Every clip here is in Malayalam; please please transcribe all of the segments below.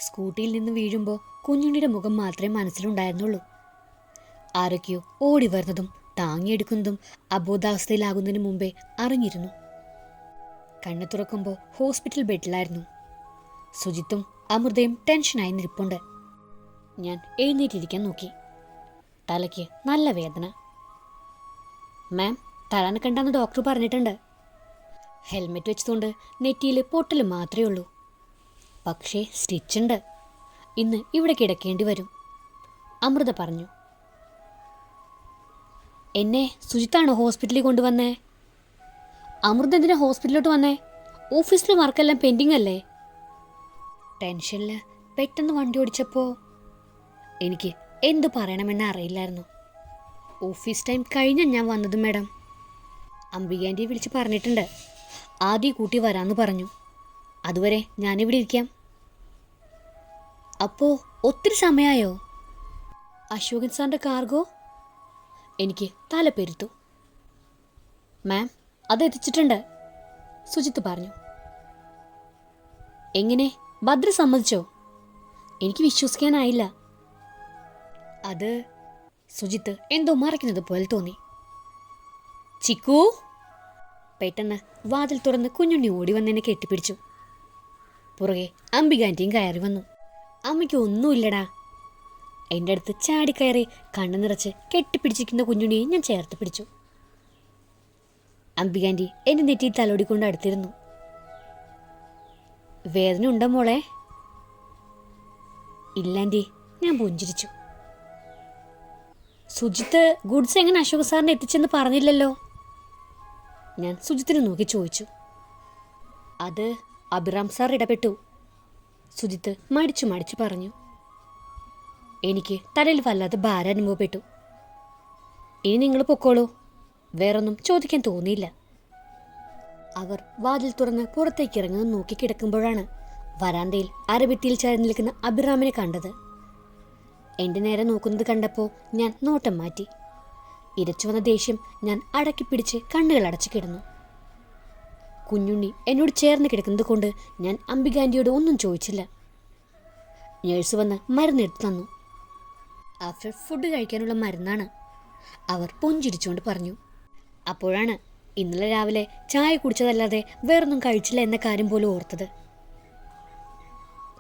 സ്കൂട്ടിയിൽ നിന്ന് വീഴുമ്പോൾ കുഞ്ഞുണ്ണിയുടെ മുഖം മാത്രമേ മനസ്സിലുണ്ടായിരുന്നുള്ളൂ. ആരൊക്കെയോ ഓടി വരുന്നതും താങ്ങിയെടുക്കുന്നതും അബോധാവസ്ഥയിലാകുന്നതിന് മുമ്പേ അറിഞ്ഞിരുന്നു. കണ്ണു തുറക്കുമ്പോൾ ഹോസ്പിറ്റൽ ബെഡിലായിരുന്നു. സുജിത്തും അമൃതയും ടെൻഷനായി നിൽപ്പുണ്ട്. ഞാൻ എഴുന്നേറ്റിരിക്കാൻ നോക്കി. തലയ്ക്ക് നല്ല വേദന. മാം, തലനക്കണ്ടെന്ന് ഡോക്ടർ പറഞ്ഞിട്ടുണ്ട്. ഹെൽമെറ്റ് വെച്ചതുകൊണ്ട് നെറ്റിയിൽ പൊട്ടൽ മാത്രമേ ഉള്ളൂ. പക്ഷേ സ്റ്റിച്ചുണ്ട്. ഇന്ന് ഇവിടെ കിടക്കേണ്ടി വരും, അമൃത പറഞ്ഞു. എന്നെ സുജിത്താണോ ഹോസ്പിറ്റലിൽ കൊണ്ടുവന്നേ? അമൃത എന്തിനാ ഹോസ്പിറ്റലിലോട്ട് വന്നേ? ഓഫീസിലെ വർക്കെല്ലാം പെൻഡിങ് അല്ലേ? ടെൻഷനിൽ പെട്ടെന്ന് വണ്ടി ഓടിച്ചപ്പോൾ എനിക്ക് എന്തു പറയണമെന്ന് അറിയില്ലായിരുന്നു. ഓഫീസ് ടൈം കഴിഞ്ഞ ഞാൻ വന്നത് മാഡം. അംബികാൻ്റെ വിളിച്ച് പറഞ്ഞിട്ടുണ്ട്. ആദ്യം കൂട്ടി വരാമെന്ന് പറഞ്ഞു. അതുവരെ ഞാനിവിടെ ഇരിക്കാം. അപ്പോൾ ഒത്തിരി സമയമായോ? അശോകൻ സാറിൻ്റെ കാർഗോ? എനിക്ക് തല പെരുത്തു. മാം, അത് എത്തിച്ചിട്ടുണ്ട്, സുജിത്ത് പറഞ്ഞു. എങ്ങനെ? ഭദ്ര സമ്മതിച്ചോ? എനിക്ക് വിശ്വസിക്കാനായില്ല. അത് സുജിത്ത് എന്തോ മറയ്ക്കുന്നത് പോലെ തോന്നി. ചിക്കു! പെട്ടെന്ന് വാതിൽ തുറന്ന് കുഞ്ഞുണ്ണി ഓടി വന്നെന്നെ കെട്ടിപ്പിടിച്ചു. പുറകെ അംബികാൻ്റെയും കയറി വന്നു. അമ്മയ്ക്ക് ഒന്നുമില്ലടാ. എൻ്റെ അടുത്ത് ചാടിക്കയറി കണ്ണു നിറച്ച് കെട്ടിപ്പിടിച്ചിരിക്കുന്ന കുഞ്ഞുണ്ണിയെ ഞാൻ ചേർത്ത് പിടിച്ചു. അംബികാൻ്റി എന്നെ നെറ്റി തലോടിക്കൊണ്ട് അടുത്തിരുന്നു. വേദന ഉണ്ടോ മോളെ? ഇല്ലാൻ്റി, ഞാൻ പുഞ്ചിരിച്ചു. സുജിത്ത് ഗുഡ്സ് എങ്ങനെ അശോക് സാറിനെ എത്തിച്ചെന്ന് പറഞ്ഞില്ലല്ലോ? ഞാൻ സുജിത്തിനെ നോക്കി ചോദിച്ചു. അത് അഭിറാം സാർ ഇടപെട്ടു, സുജിത്ത് മടിച്ചു പറഞ്ഞു. എനിക്ക് തലയിൽ വല്ലാതെ ഭാരം അനുഭവപ്പെട്ടു. ഇനി നിങ്ങൾ പൊക്കോളൂ, വേറൊന്നും ചോദിക്കാൻ തോന്നിയില്ല. അവർ വാതിൽ തുറന്ന് പുറത്തേക്ക് ഇറങ്ങുന്നത് നോക്കി കിടക്കുമ്പോഴാണ് വരാന്തയിൽ അരഭിത്തിയിൽ ചേർന്ന് നിൽക്കുന്ന അഭിറാമിനെ കണ്ടത്. എൻ്റെ നേരെ നോക്കുന്നത് കണ്ടപ്പോൾ ഞാൻ നോട്ടം മാറ്റി. ഇരച്ചു വന്ന ദേഷ്യം ഞാൻ അടക്കി പിടിച്ച് കണ്ണുകൾ അടച്ചു കിടന്നു. കുഞ്ഞുണ്ണി എന്നോട് ചേർന്ന് കിടക്കുന്നത് കൊണ്ട് ഞാൻ അംബികാൻ്റിയോട് ഒന്നും ചോദിച്ചില്ല. നേഴ്സ് വന്ന് മരുന്നെടുത്ത് തന്നു. ആഫ്റ്റർ ഫുഡ് കഴിക്കാനുള്ള മരുന്നാണ്, അവർ പുഞ്ചിരിച്ചുകൊണ്ട് പറഞ്ഞു. അപ്പോഴാണ് ഇന്നലെ രാവിലെ ചായ കുടിച്ചതല്ലാതെ വേറൊന്നും കഴിച്ചില്ല എന്ന കാര്യം പോലും ഓർത്തത്.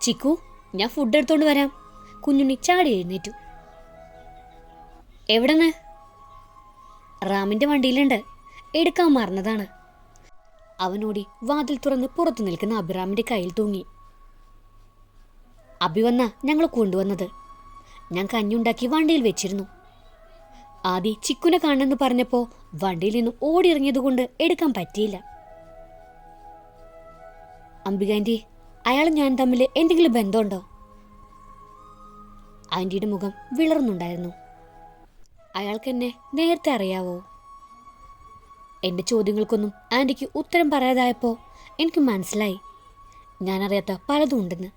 ചിക്കു, ഞാൻ ഫുഡ് എടുത്തോണ്ട് വരാം. കുഞ്ഞുണ്ണി ചാടി എഴുന്നേറ്റു. എവിടെന്ന്? റാമിൻ്റെ വണ്ടിയിലുണ്ട്, എടുക്കാൻ മറന്നതാണ്. അവനോടി വാതിൽ തുറന്ന് പുറത്തു നിൽക്കുന്ന അഭിറാമിൻ്റെ കയ്യിൽ തൂങ്ങി. അഭി വന്ന ഞങ്ങൾ കൊണ്ടുവന്നത്. ഞാൻ കഞ്ഞുണ്ടാക്കി വണ്ടിയിൽ വെച്ചിരുന്നു. ആദ്യം ചിക്കുനെ കാണണമെന്ന് പറഞ്ഞപ്പോൾ വണ്ടിയിൽ നിന്നും ഓടിയിറങ്ങിയതുകൊണ്ട് എടുക്കാൻ പറ്റിയില്ല. അംബികാൻ്റി, അയാളും ഞാൻ തമ്മിൽ എന്തെങ്കിലും ബന്ധമുണ്ടോ? ആൻറ്റിയുടെ മുഖം വിളർന്നുണ്ടായിരുന്നു. അയാൾക്ക് എന്നെ നേരത്തെ അറിയാവോ? എൻ്റെ ചോദ്യങ്ങൾക്കൊന്നും ആൻറ്റിക്ക് ഉത്തരം പറയാതായപ്പോൾ എനിക്ക് മനസ്സിലായി ഞാനറിയാത്ത പലതും ഉണ്ടെന്ന്.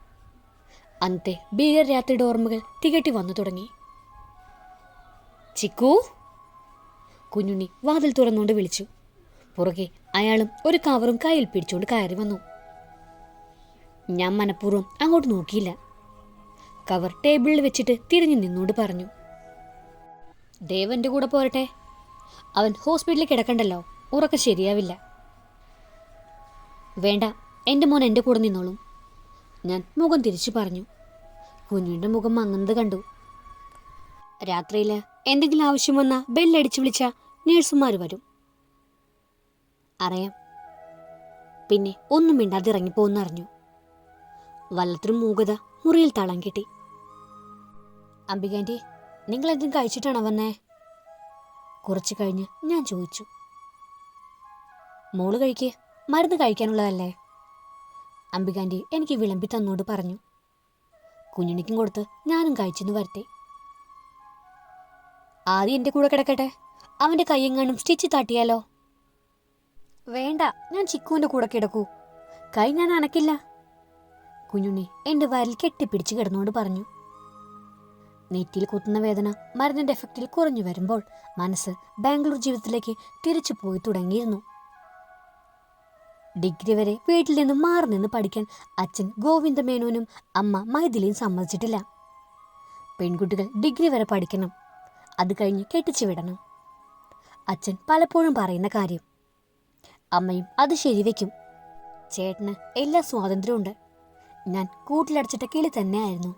അന്നത്തെ ഭീകര രാത്രിയുടെ ഓർമ്മകൾ തികട്ടി വന്നു തുടങ്ങി. ചിക്കു! കുഞ്ഞുണ്ണി വാതിൽ തുറന്നുകൊണ്ട് വിളിച്ചു. പുറകെ അയാളും ഒരു കവറും കയ്യിൽ പിടിച്ചുകൊണ്ട് കയറി വന്നു. ഞാൻ മനഃപൂർവ്വം അങ്ങോട്ട് നോക്കിയില്ല. കവർ ടേബിളിൽ വെച്ചിട്ട് തിരിഞ്ഞു നിന്നോണ്ട് പറഞ്ഞു. ദേവൻ്റെ കൂടെ പോരട്ടെ, അവൻ ഹോസ്പിറ്റലിൽ കിടക്കണ്ടല്ലോ, ഉറക്കം ശരിയാവില്ല. വേണ്ട, എൻ്റെ മോൻ എൻ്റെ കൂടെ നിന്നോളും, ഞാൻ മുഖം തിരിച്ചു പറഞ്ഞു. കുഞ്ഞിൻ്റെ മുഖം മങ്ങുന്നത് കണ്ടു. രാത്രിയിൽ എന്തെങ്കിലും ആവശ്യം വന്നാൽ ബെല്ലടിച്ച് വിളിച്ച നേഴ്സുമാർ വരും. അറിയാം. പിന്നെ ഒന്നും മിണ്ടാതെ ഇറങ്ങിപ്പോന്നറിഞ്ഞു. വല്ലത്തിനും മൂകത മുറിയിൽ തളം കെട്ടി. അംബികാൻ്റി, നിങ്ങൾ എന്തും കഴിച്ചിട്ടാണോ വന്നേ? കുറച്ച് കഴിഞ്ഞ് ഞാൻ ചോദിച്ചു. മോള് കഴിക്കേ, മരുന്ന് കഴിക്കാനുള്ളതല്ലേ, അംബികാൻ്റി എനിക്ക് വിളമ്പി തന്നോട് പറഞ്ഞു. കുഞ്ഞുണിക്കും കൊടുത്ത് ഞാനും കഴിച്ചെന്ന് വരട്ടെ. ആദ്യം എൻ്റെ കൂടെ കിടക്കട്ടെ, അവൻ്റെ കൈയെങ്ങാനും സ്റ്റിച്ച് തട്ടിയാലോ? വേണ്ട, ഞാൻ ചിക്കുവിൻ്റെ കൂടെ കിടക്കൂ, കൈ ഞാൻ അനക്കില്ല, കുഞ്ഞുണ്ണി എൻ്റെ വയറിൽ കെട്ടിപ്പിടിച്ച് കിടന്നുകൊണ്ട് പറഞ്ഞു. നെറ്റിയിൽ കുത്തുന്ന വേദന മരുന്നിൻ്റെ എഫക്റ്റിൽ കുറഞ്ഞു വരുമ്പോൾ മനസ്സ് ബാംഗ്ലൂർ ജീവിതത്തിലേക്ക് തിരിച്ചു പോയി തുടങ്ങിയിരുന്നു. ഡിഗ്രി വരെ വീട്ടിൽ നിന്നും മാറി നിന്ന് പഠിക്കാൻ അച്ഛൻ ഗോവിന്ദമേനോനും അമ്മ മൈഥിലിയും സമ്മതിച്ചിട്ടില്ല. പെൺകുട്ടികൾ ഡിഗ്രി വരെ പഠിക്കണം, അത് കഴിഞ്ഞ് കെട്ടിച്ചു വിടണം. അച്ഛൻ പലപ്പോഴും പറയുന്ന കാര്യം. അമ്മയും അത് ശരിവെക്കും. ചേട്ടന് എല്ലാ സ്വാതന്ത്ര്യമുണ്ട്. ഞാൻ കൂട്ടിലടച്ചിട്ട കിളി തന്നെയായിരുന്നു.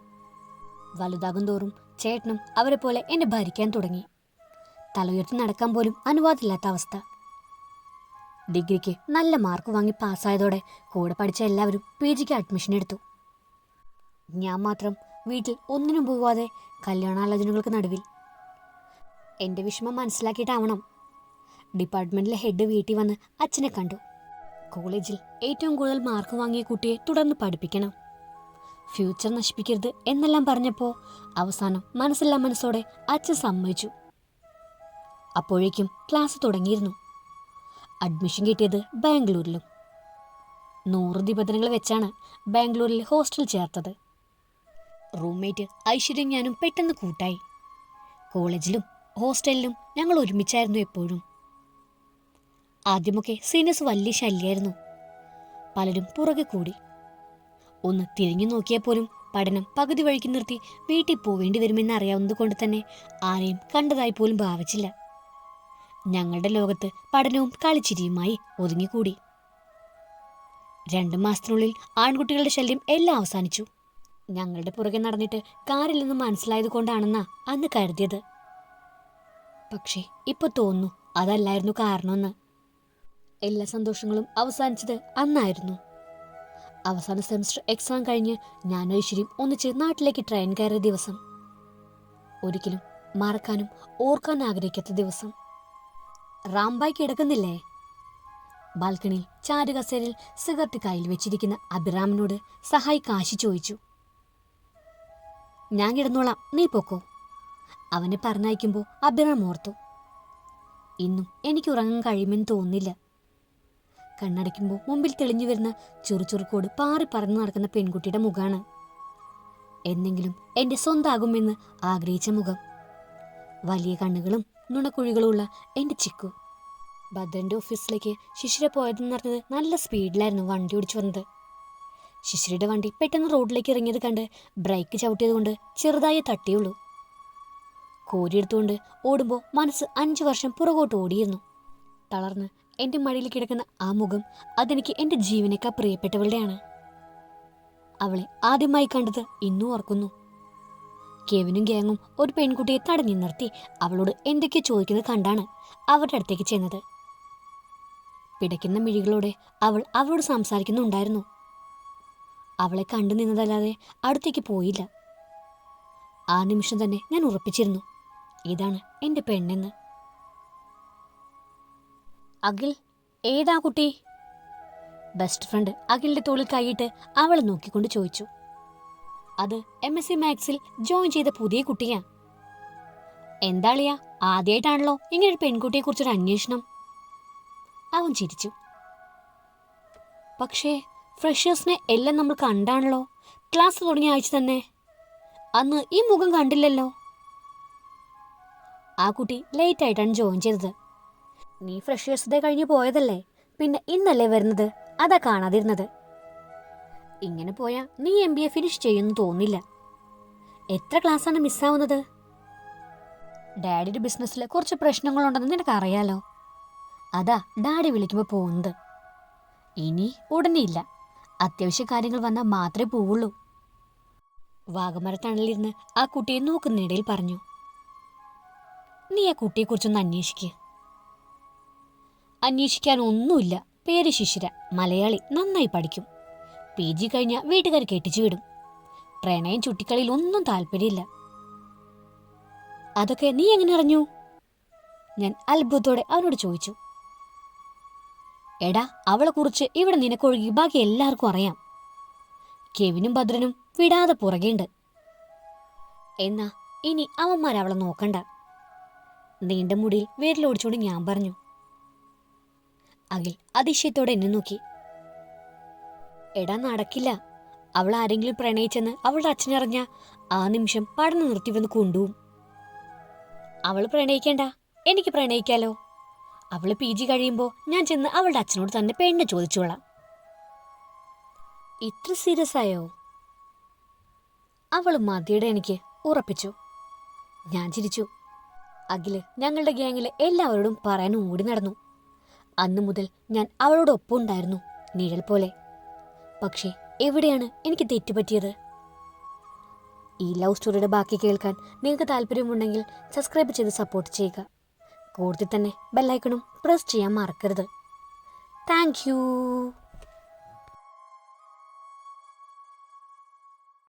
വലുതാകും തോറും ചേട്ടനും അവരെ പോലെ എന്നെ ഭരിക്കാൻ തുടങ്ങി. തല ഉയർത്തി നടക്കാൻ പോലും അനുവാദമില്ലാത്ത അവസ്ഥ. ഡിഗ്രിക്ക് നല്ല മാർക്ക് വാങ്ങി പാസ്സായതോടെ കൂടെ പഠിച്ച എല്ലാവരും PGക്ക് അഡ്മിഷൻ എടുത്തു. ഞാൻ മാത്രം വീട്ടിൽ ഒന്നിനും പോവാതെ കല്യാണാലോചനകൾക്ക് നടുവിൽ. എൻ്റെ വിഷമം മനസ്സിലാക്കിയിട്ടാവണം ഡിപ്പാർട്ട്മെൻറ്റിലെ ഹെഡ് വീട്ടിൽ വന്ന് അച്ഛനെ കണ്ടു. കോളേജിൽ ഏറ്റവും കൂടുതൽ മാർക്ക് വാങ്ങിയ കുട്ടിയെ തുടർന്ന് പഠിപ്പിക്കണം, ഫ്യൂച്ചർ നശിപ്പിക്കരുത് എന്നെല്ലാം പറഞ്ഞപ്പോൾ അവസാനം മനസ്സില്ലാ മനസ്സോടെ അച്ഛൻ സമ്മതിച്ചു. അപ്പോഴേക്കും ക്ലാസ് തുടങ്ങിയിരുന്നു. അഡ്മിഷൻ കിട്ടിയത് ബാംഗ്ലൂരിലും. 100 നിബന്ധനകൾ വെച്ചാണ് ബാംഗ്ലൂരിൽ ഹോസ്റ്റൽ ചേർത്തത്. റൂംമേറ്റ് ഐശ്വര്യം ഞാനും പെട്ടെന്ന് കൂട്ടായി. കോളേജിലും ഹോസ്റ്റലിലും ഞങ്ങൾ ഒരുമിച്ചായിരുന്നു എപ്പോഴും. ആദ്യമൊക്കെ സീനിയേഴ്സ് വലിയ ശല്യമായിരുന്നു. പലരും പുറകെ കൂടി. ഒന്ന് തിരിഞ്ഞു നോക്കിയാൽ പോലും പഠനം പകുതി വഴിക്ക് നിർത്തി വീട്ടിൽ പോവേണ്ടി വരുമെന്ന് അറിയാവുന്നത് കൊണ്ട് തന്നെ ആരെയും കണ്ടതായി പോലും ഭാവിച്ചില്ല. ഞങ്ങളുടെ ലോകത്ത് പഠനവും കളിച്ചിരിയുമായി ഒതുങ്ങിക്കൂടി. 2 മാസത്തിനുള്ളിൽ ആൺകുട്ടികളുടെ ശല്യം എല്ലാം അവസാനിച്ചു. ഞങ്ങളുടെ പുറകെ നടന്നിട്ട് കാര്യമില്ലെന്ന് മനസ്സിലായത് കൊണ്ടാണെന്നാ അന്ന് കരുതിയത്. പക്ഷേ ഇപ്പൊ തോന്നുന്നു അതല്ലായിരുന്നു കാരണമെന്ന്. എല്ലാ സന്തോഷങ്ങളും അവസാനിച്ചത് അന്നായിരുന്നു. അവസാന സെമസ്റ്റർ എക്സാം കഴിഞ്ഞ് ഞാനും ഐശ്വര്യം ഒന്നിച്ച് നാട്ടിലേക്ക് ട്രെയിൻ കയറിയ ദിവസം. ഒരിക്കലും മറക്കാനും ഓർക്കാനും ആഗ്രഹിക്കാത്ത ദിവസം. റാംബായി കിടക്കുന്നില്ലേ? ബാൽക്കണിയിൽ ചാരുകസേരയിൽ സിഗരറ്റ് കയ്യിൽ വെച്ചിരിക്കുന്ന അഭിറാമിനോട് സഹായി കാശി ചോദിച്ചു. ഞാൻ കിടന്നോളാം, നീ പൊക്കോ. അവനെ പറഞ്ഞയക്കുമ്പോൾ അഭിറാം ഓർത്തു, ഇന്നും എനിക്ക് ഉറങ്ങാൻ കഴിയുമെന്ന് തോന്നില്ല. കണ്ണടയ്ക്കുമ്പോൾ മുമ്പിൽ തെളിഞ്ഞു വരുന്ന ചുറുചുറുക്കോട് പാറി പറന്നു നടക്കുന്ന പെൺകുട്ടിയുടെ മുഖാണ്. എന്നെങ്കിലും എൻ്റെ സ്വന്താകുമെന്ന് ആഗ്രഹിച്ച മുഖം. വലിയ കണ്ണുകളും നുണക്കുഴികളുമുള്ള എൻ്റെ ചിക്കു. ഭദ്രൻ്റെ ഓഫീസിലേക്ക് ശിശിര പോയതെന്ന് പറഞ്ഞത് നല്ല സ്പീഡിലായിരുന്നു വണ്ടി ഓടിച്ചു വന്നത്. ശിശിരയുടെ വണ്ടി പെട്ടെന്ന് റോഡിലേക്ക് ഇറങ്ങിയത് കണ്ട് ബ്രേക്ക് ചവിട്ടിയത് കൊണ്ട് ചെറുതായി തട്ടിയുള്ളൂ. കോരിയെടുത്തുകൊണ്ട് ഓടുമ്പോൾ മനസ്സ് 5 വർഷം പുറകോട്ട് ഓടിയിരുന്നു. തളർന്ന് എൻ്റെ മടിയിൽ കിടക്കുന്ന ആ മുഖം അതെനിക്ക് എൻ്റെ ജീവനേക്കാൾ പ്രിയപ്പെട്ടവളുടെയാണ്. അവളെ ആദ്യമായി കണ്ടത് ഇന്നും ഓർക്കുന്നു. കെവിനും ഗ്യാങ്ങും ഒരു പെൺകുട്ടിയെ തടഞ്ഞു നിർത്തി അവളോട് എന്തൊക്കെയോ ചോദിക്കുന്നത് കണ്ടാണ് അവരുടെ അടുത്തേക്ക് ചെന്നത്. പിടയ്ക്കുന്ന മിഴികളോടെ അവൾ അവളോട് സംസാരിക്കുന്നുണ്ടായിരുന്നു. അവളെ കണ്ടു നിന്നതല്ലാതെ അടുത്തേക്ക് പോയില്ല. ആ നിമിഷം തന്നെ ഞാൻ ഉറപ്പിച്ചിരുന്നു, ഇതാണ് എൻ്റെ പെണ്ണെന്ന്. അഖിൽ, ഏതാ കുട്ടി? ബെസ്റ്റ് ഫ്രണ്ട് അഖിലിന്റെ തോളിൽ കൈയിട്ട് അവളെ നോക്കിക്കൊണ്ട് ചോദിച്ചു. അത് MSc മാത്സിൽ ജോയിൻ ചെയ്ത പുതിയ കുട്ടിയാ. എന്താളിയാ, ആദ്യമായിട്ടാണല്ലോ ഇങ്ങനൊരു പെൺകുട്ടിയെ കുറിച്ചൊരു അന്വേഷണം? അവൻ ചിരിച്ചു. പക്ഷേ ഫ്രഷേഴ്സിനെ എല്ലാം നമ്മൾ കണ്ടാണല്ലോ, ക്ലാസ് തുടങ്ങിയ ആഴ്ച തന്നെ. അന്ന് ഈ മുഖം കണ്ടില്ലല്ലോ. ആ കുട്ടി ലേറ്റ് ആയിട്ടാണ് ജോയിൻ ചെയ്തത്. നീ ഫ്രഷേഴ്സ് ഡേ കഴിഞ്ഞ് പോയതല്ലേ, പിന്നെ ഇന്നല്ലേ വരുന്നത്, അതാ കാണാതിരുന്നത്. ഇങ്ങനെ പോയാൽ നീ MBA ഫിനിഷ് ചെയ്യുമെന്ന് തോന്നില്ല. എത്ര ക്ലാസ്സാണ് മിസ്സാവുന്നത്? ഡാഡിയുടെ ബിസിനസ്സിൽ കുറച്ച് പ്രശ്നങ്ങളുണ്ടെന്ന് നിനക്കറിയാലോ. അതാ ഡാഡി വിളിക്കുമ്പോൾ പോകുന്നത്. ഇനി ഉടനെ ഇല്ല, അത്യാവശ്യ കാര്യങ്ങൾ വന്നാൽ മാത്രമേ പോവുള്ളൂ. വാഗമരത്തണലിരുന്ന് ആ കുട്ടിയെ നോക്കുന്നിടയിൽ പറഞ്ഞു. നീ ആ കുട്ടിയെക്കുറിച്ചൊന്ന് അന്വേഷിക്കുക. അന്വേഷിക്കാൻ ഒന്നുമില്ല. പേര് ശിശിര, മലയാളി, നന്നായി പഠിക്കും. PG കഴിഞ്ഞാൽ വീട്ടുകാർ കെട്ടിച്ചു വിടും. പ്രണയം ചുട്ടിക്കളിയിൽ ഒന്നും താല്പര്യമില്ല. അതൊക്കെ നീ എങ്ങനെ അറിഞ്ഞു? ഞാൻ അത്ഭുതത്തോടെ അവനോട് ചോദിച്ചു. എടാ, അവളെക്കുറിച്ച് ഇവിടെ നിനക്കൊഴുകി ബാക്കി എല്ലാവർക്കും അറിയാം. കെവിനും ഭദ്രനും വിടാതെ പുറകെയുണ്ട്. എന്നാ ഇനി അവന്മാരവളെ നോക്കണ്ട. നീണ്ട മുടിയിൽ വിരലോടിച്ചുകൊണ്ട് ഞാൻ പറഞ്ഞു. അഖിൽ അതിശയത്തോടെ എന്നെ നോക്കി. എടാ, നടക്കില്ല. അവൾ ആരെങ്കിലും പ്രണയിച്ചെന്ന് അവളുടെ അച്ഛനറിഞ്ഞ ആ നിമിഷം പഠനം നിർത്തിവന്ന് കൊണ്ടുപോകും. അവൾ പ്രണയിക്കേണ്ട, എനിക്ക് പ്രണയിക്കാലോ. അവൾ PG കഴിയുമ്പോൾ ഞാൻ ചെന്ന് അവളുടെ അച്ഛനോട് തന്നെ പെണ്ണ് ചോദിച്ചോളാം. ഇത്ര സീരിയസ് ആയോ? അവൾ മതിയുടെ എനിക്ക് ഉറപ്പിച്ചു. ഞാൻ ചിരിച്ചു. അഖില് ഞങ്ങളുടെ ഗ്യാങ്ങിലെ എല്ലാവരോടും പറയാൻ ഓടി നടന്നു. അന്നു മുതൽ ഞാൻ അവളോടൊപ്പം ഉണ്ടായിരുന്നു, നിഴൽ പോലെ. പക്ഷേ എവിടെയാണ് എനിക്ക് തെറ്റുപറ്റിയത്? ഈ ലവ് സ്റ്റോറിയുടെ ബാക്കി കേൾക്കാൻ നിങ്ങൾക്ക് താല്പര്യമുണ്ടെങ്കിൽ സബ്സ്ക്രൈബ് ചെയ്ത് സപ്പോർട്ട് ചെയ്യുക. കൂടുതൽ തന്നെ ബെല്ലൈക്കണും പ്രസ് ചെയ്യാൻ മറക്കരുത്. Thank you.